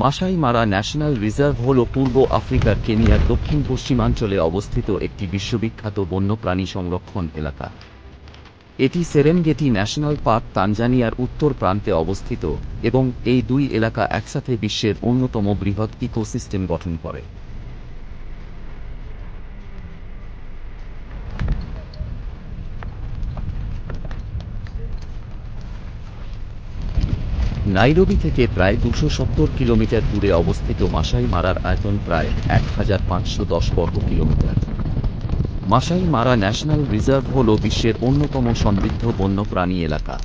মাসাই মারা national reserve হল পূর্ব আফ্রিকার কেনিয়ার দক্ষিণ পশ্চিমাঞ্চলে অবস্থিত একটি বিশ্ববিখ্যাত বন্যপ্রাণী সংরক্ষণ এলাকা। এটি সেরেনগেটি ন্যাশনাল পার্ক তানজানিয়ার উত্তর প্রান্তে অবস্থিত এবং এই দুই এলাকা একসাথে বিশ্বের অন্যতম বৃহৎ ইকোসিস্টেম গঠন করে। নাইরোবি থেকে প্রায় ২৭০ কিলোমিটার দূরে অবস্থিত মাসাই মারার আয়তন প্রায় ১৫১০ বর্গ কিলোমিটার। মাসাই মারা ন্যাশনাল রিজার্ভ হল বিশ্বের অন্যতম সমৃদ্ধ বন্যপ্রাণী এলাকা।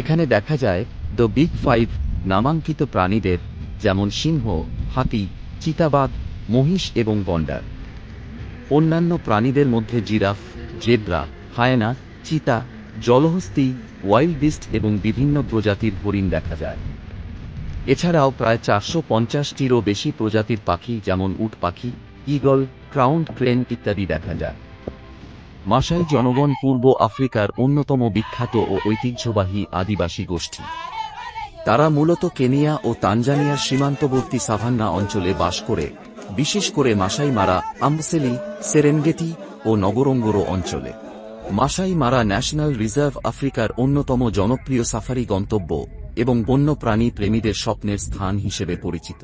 এখানে দেখা যায় দ্য বিগ ফাইভ নামাঙ্কিত প্রাণীদের, যেমন সিংহ, হাতি, চিতাবাঘ, মহিষ এবং গন্ডার। অন্যান্য প্রাণীদের মধ্যে জিরাফ, জেব্রা, হায়েনা, চিতা, জলহস্তী, ওয়াইল্ড বিস্ট এবং বিভিন্ন প্রজাতির হরিণ দেখা যায়। এছাড়াও প্রায় ৪৫০টিরও বেশি প্রজাতির পাখি যেমন উট পাখি, ঈগল, ক্রাউন্ড ক্রেন ইত্যাদি দেখা যায়। মাসাই জনগণ পূর্ব আফ্রিকার অন্যতম বিখ্যাত ও ঐতিহ্যবাহী আদিবাসী গোষ্ঠী। তারা মূলত কেনিয়া ও তানজানিয়ার সীমান্তবর্তী সাভান্না অঞ্চলে বাস করে, বিশেষ করে মাসাই মারা, আম্বসেলি, সেরেনগেটি ও নগরোঙ্গোরো অঞ্চলে। মাসাই মারা ন্যাশনাল রিজার্ভ আফ্রিকার অন্যতম জনপ্রিয় সাফারি গন্তব্য এবং বন্যপ্রাণী প্রেমীদের স্বপ্নের স্থান হিসেবে পরিচিত।